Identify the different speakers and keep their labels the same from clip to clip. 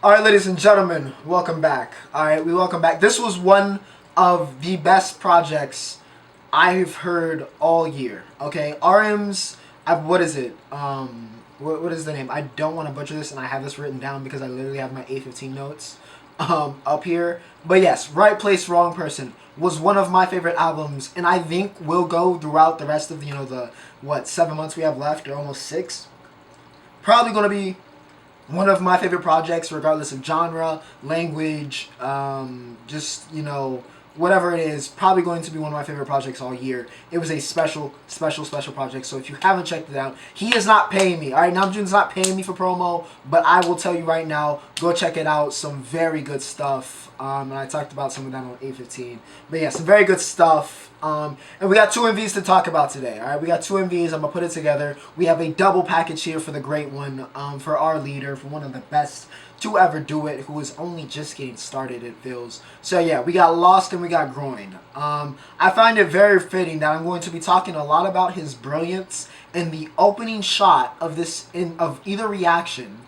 Speaker 1: Alright, ladies and gentlemen, welcome back. Alright, we welcome back. This was one of the best projects I've heard all year. Okay, RM's, what is it? What is the name? I don't want to butcher this, and I have this written down because I literally have my A15 notes up here. But yes, Right Place, Wrong Person was one of my favorite albums, and I think will go throughout the rest of, the, 7 months we have left, or almost 6. Probably going to be one of my favorite projects, regardless of genre, language, whatever it is. Probably going to be one of my favorite projects all year. It was a special project. So if you haven't checked it out, he is not paying me. All right, Namjoon's not paying me for promo, but I will tell you right now, go check it out. Some very good stuff. And I talked about some of that on A15. But yeah, some very good stuff. And we got 2 MVs to talk about today. All right, we got 2 MVs. I'm gonna put it together. We have a double package here for the great one, for our leader, for one of the best to ever do it, who is only just getting started, it feels. So yeah, we got Lost and we got Groin. I find it very fitting that I'm going to be talking a lot about his brilliance, and the opening shot of this of either reaction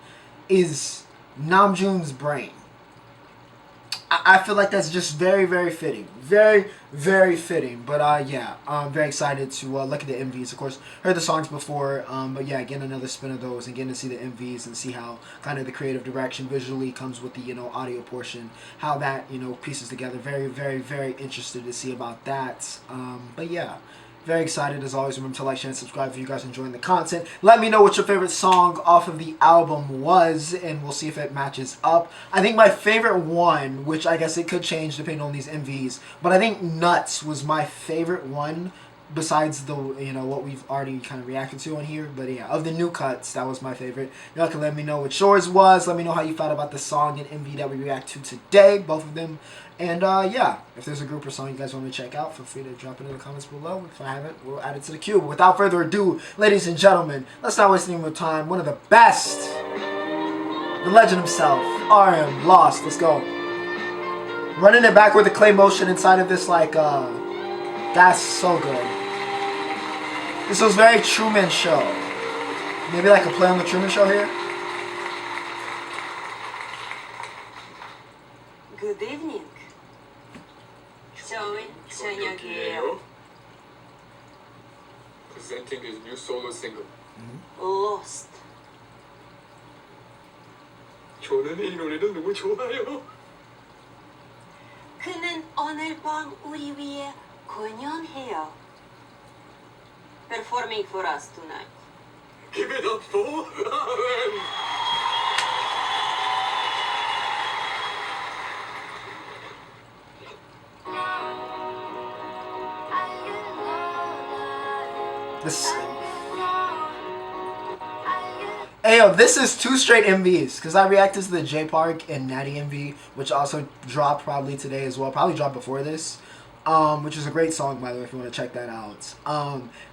Speaker 1: is Namjoon's brain. I feel like that's just very, very fitting. Very, very fitting. But yeah, I'm very excited to look at the MVs. Of course, heard the songs before, but yeah, getting another spin of those and getting to see the MVs and see how kind of the creative direction visually comes with the, audio portion, how that, pieces together. Very, very, very interested to see about that. But yeah. Very excited as always. Remember to like, share, and subscribe if you guys are enjoying the content. Let me know what your favorite song off of the album was, and we'll see if it matches up. I think my favorite one, which I guess it could change depending on these MVs, but I think Nuts was my favorite one, besides the, what we've already kind of reacted to on here. But yeah, of the new cuts, that was my favorite. Y'all can let me know what yours was. Let me know how you felt about the song and MV that we react to today, both of them. And yeah, if there's a group or song you guys want me to check out, feel free to drop it in the comments below. If I haven't, we'll add it to the queue. But without further ado, ladies and gentlemen, let's not waste any more time. One of the best, the legend himself, RM, Lost. Let's go. Running it back with the clay motion inside of this, that's so good. This was very Truman Show. Maybe like a play on the Truman Show here.
Speaker 2: Good evening. 저녁이에요.
Speaker 3: Presenting his new solo single.
Speaker 2: Lost.
Speaker 3: 저는 이 노래를 너무 좋아해요.
Speaker 2: 그는 오늘 밤 우리 위해 공연해요. Performing for us tonight.
Speaker 3: Give it up for RM.
Speaker 1: Ayo, this is 2 straight MVs, because I reacted to the J Park and Natty MV, which also dropped probably today as well. Probably dropped before this, which is a great song, by the way, if you want to check that out.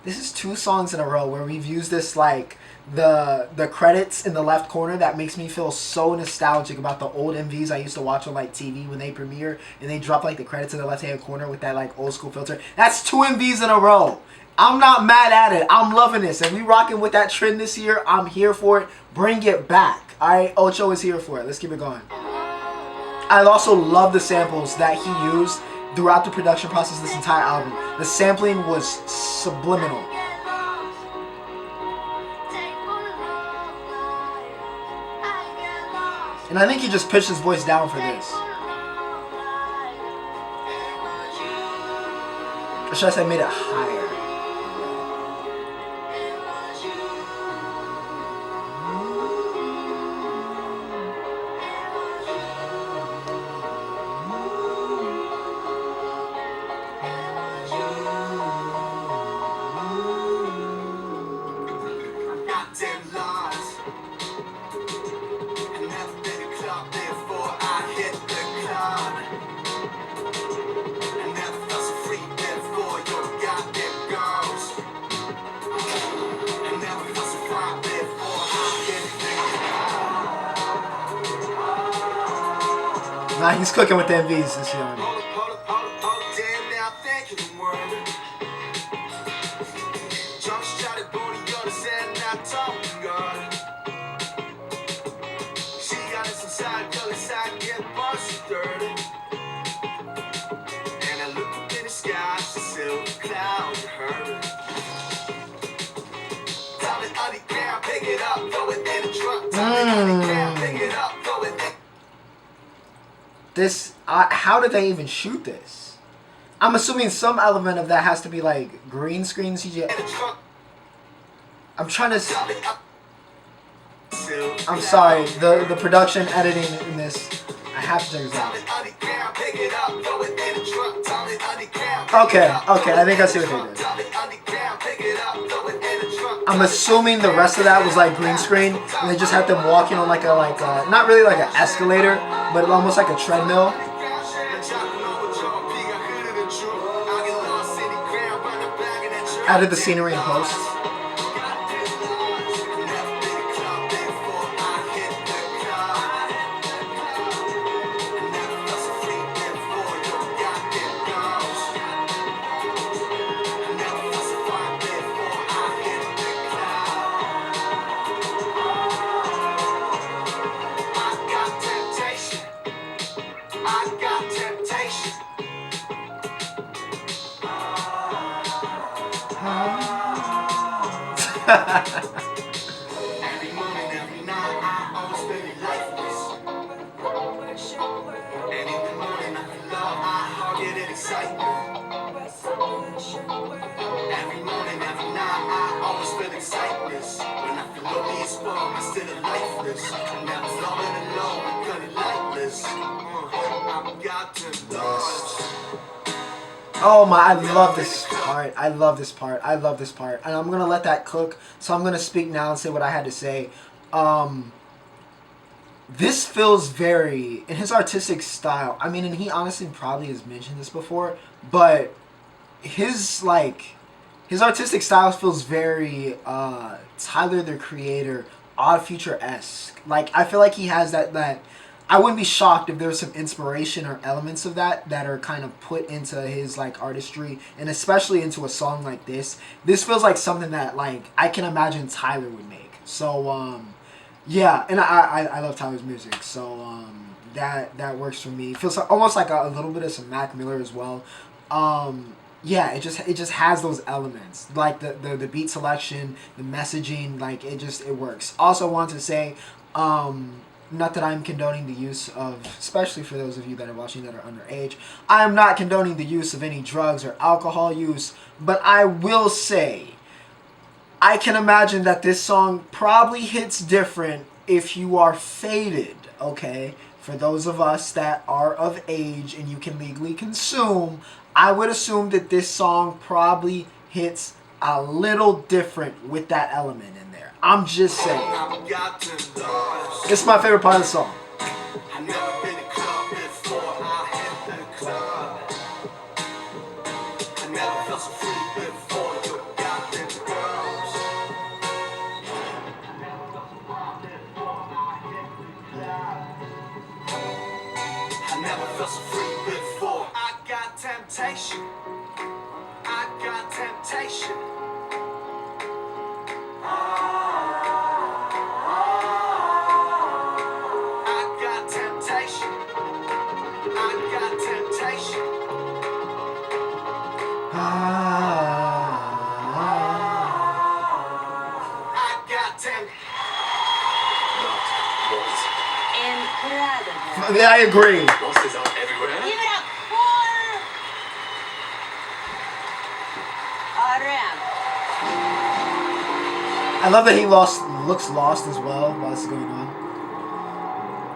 Speaker 1: This is 2 songs in a row where we've used this, the credits in the left corner that makes me feel so nostalgic about the old MVs I used to watch on, TV when they premiere, and they drop, the credits in the left-hand corner with that, old school filter. That's 2 MVs in a row. I'm not mad at it. I'm loving this. And we rocking with that trend this year. I'm here for it. Bring it back. Alright, Ocho is here for it. Let's keep it going. I also love the samples that he used throughout the production process of this entire album. The sampling was subliminal. And I think he just pitched his voice down for this. Or should I say made it higher? Nah, he's cooking with the MVs this year. this, how did they even shoot this? I'm assuming some element of that has to be like green screen CGI. I'm trying to. I'm sorry, the production editing in this, I have to check this out. Okay, I think I see what they did. I'm assuming the rest of that was like green screen, and they just had them walking on like a not really like an escalator, but almost like a treadmill. Added the scenery in post.
Speaker 4: Every morning, every night, I always feel lifeless. And in the morning, I feel love, I get an excitement. Every morning, every night, I always feel excitement. When I feel lonely as fuck, I'm still lifeless. I'm never loving alone, I'm kinda lifeless. I've got to lost.
Speaker 1: Oh my, I love this part. I love this part. I love this part. And I'm going to let that cook. So I'm going to speak now and say what I had to say. This feels very, in his artistic style, I mean, and he honestly probably has mentioned this before, but his artistic style feels very Tyler, the Creator, Odd Future-esque. Like, I feel like he has that I wouldn't be shocked if there was some inspiration or elements of that are kind of put into his like artistry, and especially into a song like this. This feels like something that like I can imagine Tyler would make. So yeah, and I love Tyler's music, so that works for me. It feels like, almost like a little bit of some Mac Miller as well. Yeah, it just has those elements, like the beat selection, the messaging, like it works. Also want to say, not that I'm condoning the use of, especially for those of you that are watching that are underage, I am not condoning the use of any drugs or alcohol use, but I will say, I can imagine that this song probably hits different if you are faded, okay? For those of us that are of age and you can legally consume, I would assume that this song probably hits a little different with that element in there. I'm just saying. It's my favorite part of the song.
Speaker 4: Temptation. I got temptation. I got temptation. I got temptation. I got temptation.
Speaker 2: Incredible.
Speaker 1: Yeah, I agree.
Speaker 3: Lost is out everywhere.
Speaker 2: Give it up for Aram.
Speaker 1: I love that he looks lost as well while this is going on.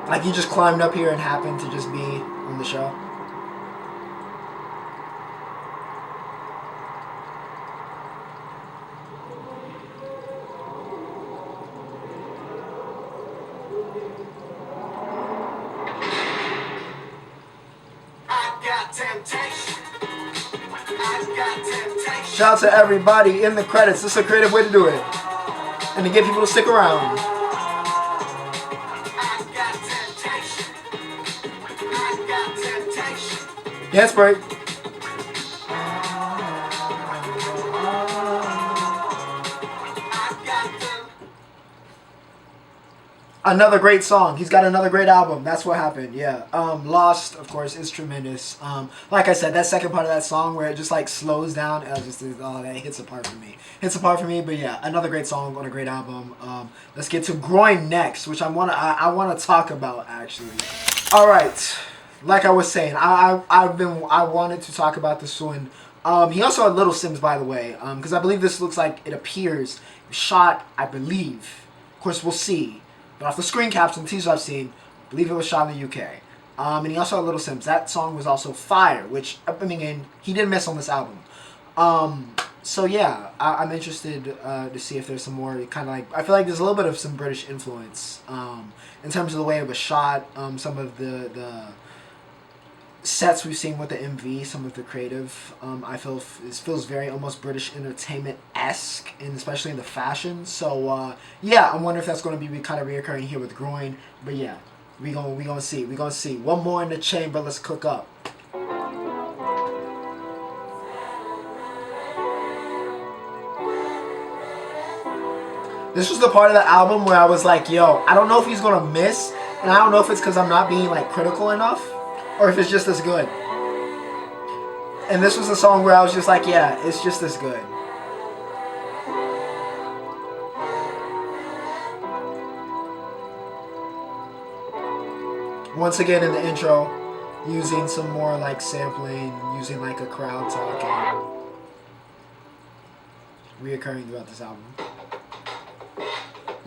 Speaker 1: Like he just climbed up here and happened to just be on the show. Shout out to everybody in the credits. This is a creative way to do it. And to get people to stick around. Dance break. Another great song. He's got another great album. That's what happened. Yeah. Lost, of course, is tremendous. Like I said, that second part of that song where it just like slows down, that hits a part for me. Hits a part for me. But yeah, another great song on a great album. Let's get to Groin next, which I wanna talk about actually. All right. like I was saying, I wanted to talk about this one. He also had Little Sims, by the way, because I believe this looks like it appears shot. I believe, of course, we'll see. But off the screen caps and teasers I've seen, I believe it was shot in the UK. And he also had Little Sims. That song was also fire, which I mean, and he didn't miss on this album. So yeah, I'm interested to see if there's some more kind of like, I feel like there's a little bit of some British influence in terms of the way it was shot, some of the sets we've seen with the MV, some of the creative. I feel it feels very almost British entertainment-esque, and especially in the fashion. So yeah, I wonder if that's going to be kind of reoccurring here with Groin. But yeah, we gonna see. One more in the chamber. Let's cook up. This was the part of the album where I was like, yo, I don't know if he's going to miss, and I don't know if it's because I'm not being, like, critical enough, or if it's just as good. And this was a song where I was just like, yeah, it's just as good. Once again in the intro, using some more, like, sampling, using, like, a crowd talking, reoccurring throughout this album.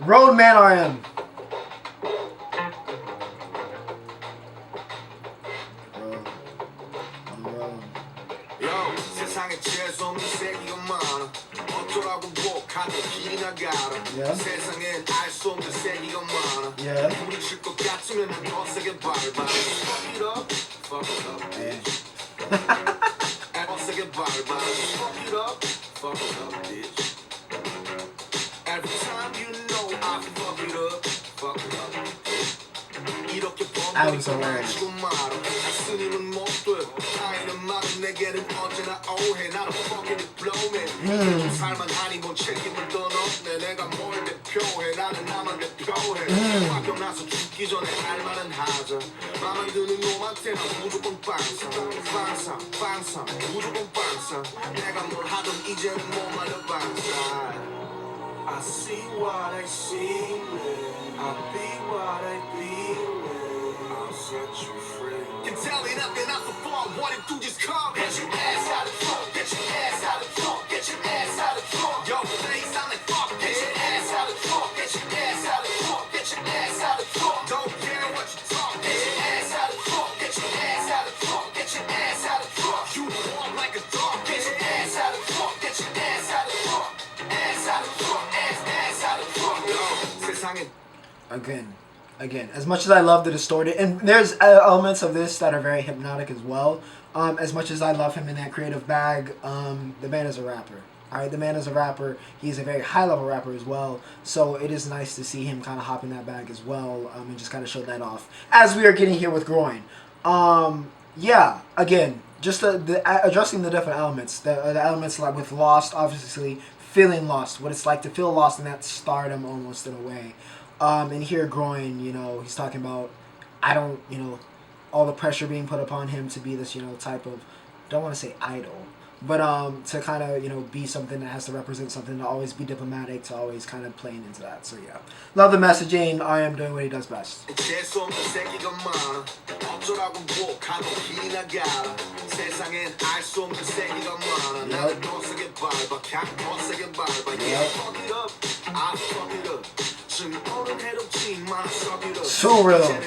Speaker 1: Roadman RM.
Speaker 4: Yo, 세상에 재수 없는 새끼가 많아. 어쩌라고 복하는 길이나 가라. 세상엔 알 수 없는 새끼가 많아. 부딪힐 것 같으면 난 더 세게 밟아. Fuck it up, fuck it up, bitch. 더 세게 밟아. Fuck it up, fuck it up, bitch. Every time you know I fuck it up, fuck it up. 이렇게 번거롭게 말치고 말아. 스님은 못 돼. 타인은 말은 내게는 언제나 오해. 나는 fucking diploma. 좀 살만하니 뭔 책임을 떠넘네. 내가 뭘 대표해. 나는 나만 대표해. 학교 나서 죽기 전에 할 말은 하자. 맘에 드는 놈한테는 무조건 빵상. 빵상, 무조건 빵상. 내가 뭘 하든 이제는 못 말려 빵상. I see what I see, I be what I be, I'll set you free. Can tell me nothing else before I wanted to just come. Get your ass out of the trunk, get your ass out of the trunk, get your ass out of the trunk. Yo, they sound like fuck. Get your ass out of the trunk, get your ass out of the trunk, get your ass out of the trunk. Don't care what you talk. Get your ass out of the trunk, get your ass out of the trunk, get your ass out of the trunk. You walk like a dog. Get your ass out of the trunk, get your ass out of the trunk, ass out of the trunk.
Speaker 1: Again, as much as I love the distorted, and there's elements of this that are very hypnotic as well. As much as I love him in that creative bag, the man is a rapper. Alright, the man is a rapper. He's a very high-level rapper as well. So it is nice to see him kind of hop in that bag as well, and just kind of show that off. As we are getting here with Groin. Yeah, again, just addressing the different elements. The elements like with Lost, obviously, feeling lost. What it's like to feel lost in that stardom almost in a way. And here Groin, you know, he's talking about, all the pressure being put upon him to be this, type of, don't want to say idol, but to kind of, be something that has to represent something, to always be diplomatic, to always kind of playing into that. So yeah, love the messaging. I am doing what he does best. So real. Yeah.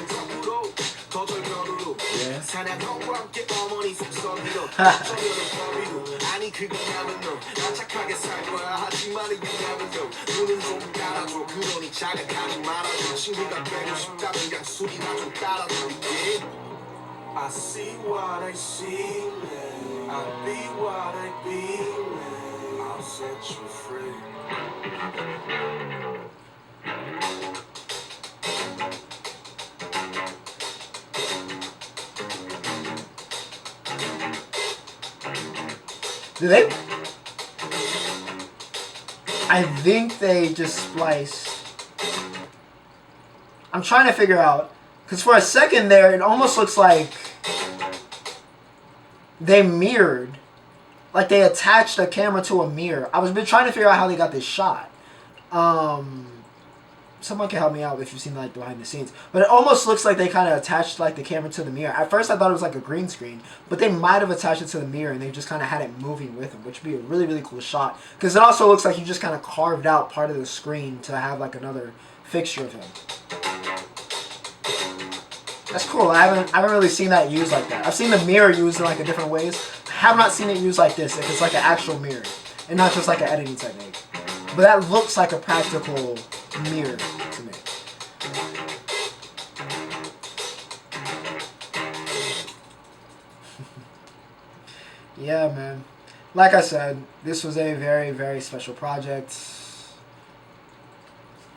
Speaker 4: I see what I see, I'll be what I be, I'll set you free.
Speaker 1: Do they? I think they just spliced. I'm trying to figure out, because for a second there, it almost looks like they mirrored, like they attached a camera to a mirror. I was been trying to figure out how they got this shot. someone can help me out if you've seen like behind the scenes. But it almost looks like they kind of attached like the camera to the mirror. At first I thought it was like a green screen, but they might have attached it to the mirror and they just kind of had it moving with them, which would be a really, really cool shot. Because it also looks like you just kind of carved out part of the screen to have like another fixture of him. That's cool. I haven't really seen that used like that. I've seen the mirror used in like a different ways. I have not seen it used like this, if it's like an actual mirror and not just like an editing technique. But that looks like a practical mirror to me. Yeah, man. Like I said, this was a very, very special project.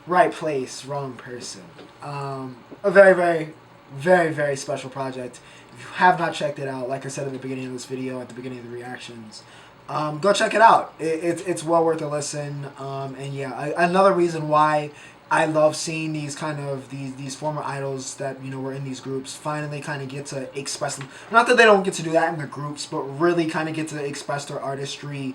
Speaker 1: Right place, wrong person. A very, very, very, very special project. If you have not checked it out, like I said at the beginning of this video, at the beginning of the reactions, go check it out. It's well worth a listen. And yeah, another reason why I love seeing these kind of these former idols that were in these groups finally kind of get to express them. Not that they don't get to do that in the groups, but really kind of get to express their artistry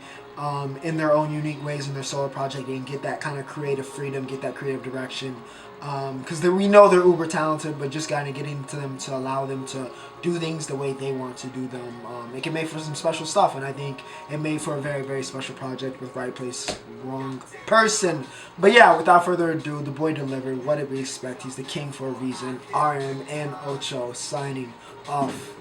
Speaker 1: in their own unique ways in their solo project and get that kind of creative freedom, get that creative direction. Because we know they're uber talented, but just kind of getting to them to allow them to do things the way they want to do them. It can make for some special stuff, and I think it made for a very, very special project with right place, wrong person. But yeah, without further ado, the boy delivered. What did we expect? He's the king for a reason. RM and Ocho signing off.